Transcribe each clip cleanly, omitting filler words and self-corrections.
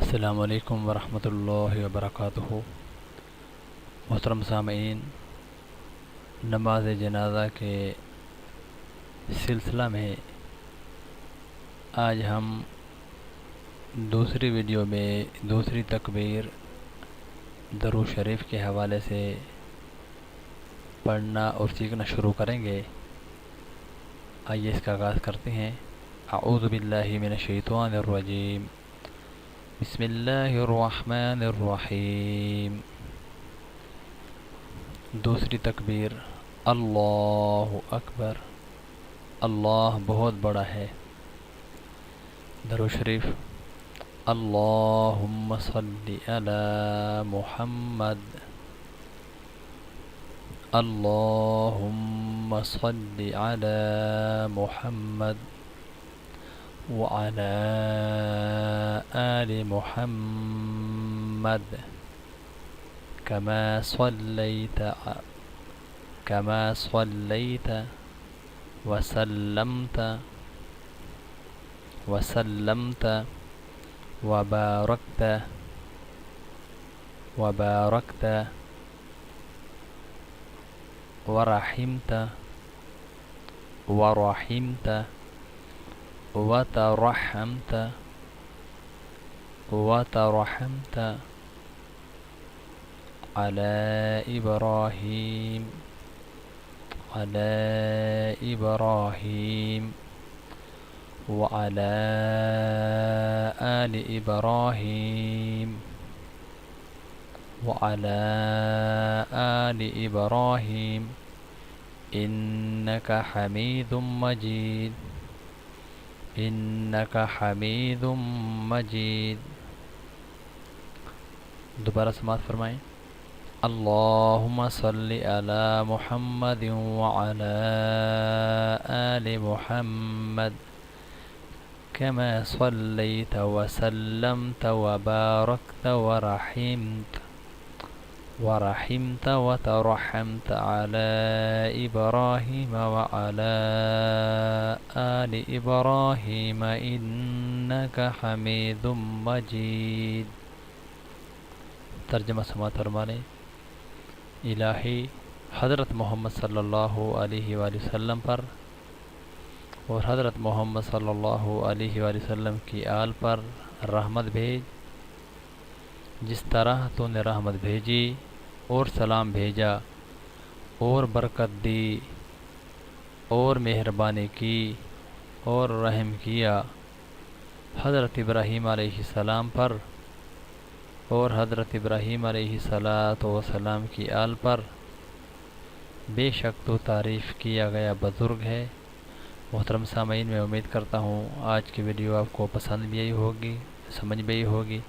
السلام علیکم ورحمۃ اللہ وبرکاتہ۔ محترم سامعین، نماز جنازہ کے سلسلہ میں آج ہم دوسری ویڈیو میں دوسری تکبیر درود شریف کے حوالے سے پڑھنا اور سیکھنا شروع کریں گے۔ آئیے اس کا آغاز کرتے ہیں۔ اعوذ باللہ من الشیطان الرجیم، بسم اللہ الرحمن الرحیم۔ دوسری تکبیر، اللہ اکبر، اللہ بہت بڑا ہے۔ درود شریف، اللہم صلی علی محمد، اللہم صلی علی محمد وعلى آل محمد كما صليت وسلمت وباركت ورحمت وترحمت على إبراهيم وعلى آل إبراهيم إنك حميد مجيد۔ دوبارہ سماعت فرمائیں۔ اللہم صلی علی محمد وعلی آل محمد كما صلیت وسلمت وبارکت ورحمت وترحمت على إبراهيم وعلى آل إبراهيم إنك حميد مجيد۔ ترجمہ سماعت فرمائیں۔ الہی حضرت محمد صلی اللہ علیہ وآلہ وسلم پر اور حضرت محمد صلی اللہ علیہ وآلہ وسلم کی آل پر رحمت بھیج، جس طرح تو نے رحمت بھیجی اور سلام بھیجا اور برکت دی اور مہربانی کی اور رحم کیا حضرت ابراہیم علیہ السلام پر اور حضرت ابراہیم علیہ السلام کی آل پر۔ بے شک تو تعریف کیا گیا بزرگ ہے۔ محترم سامعین، میں امید کرتا ہوں آج کی ویڈیو آپ کو پسند بھی آئی ہوگی، سمجھ بھی آئی ہوگی۔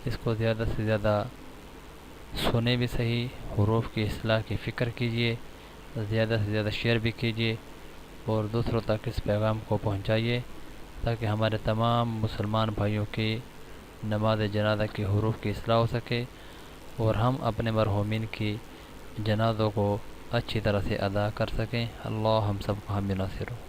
اس کو زیادہ سے زیادہ سنیں بھی صحیح، حروف کی اصلاح کی فکر کیجیے، زیادہ سے زیادہ شیئر بھی کیجیے اور دوسروں تک اس پیغام کو پہنچائیے تاکہ ہمارے تمام مسلمان بھائیوں کی نماز جنازہ کے حروف کی اصلاح ہو سکے اور ہم اپنے مرحومین کی جنازوں کو اچھی طرح سے ادا کر سکیں۔ اللہ ہم سب کو حامی ناصر ہو۔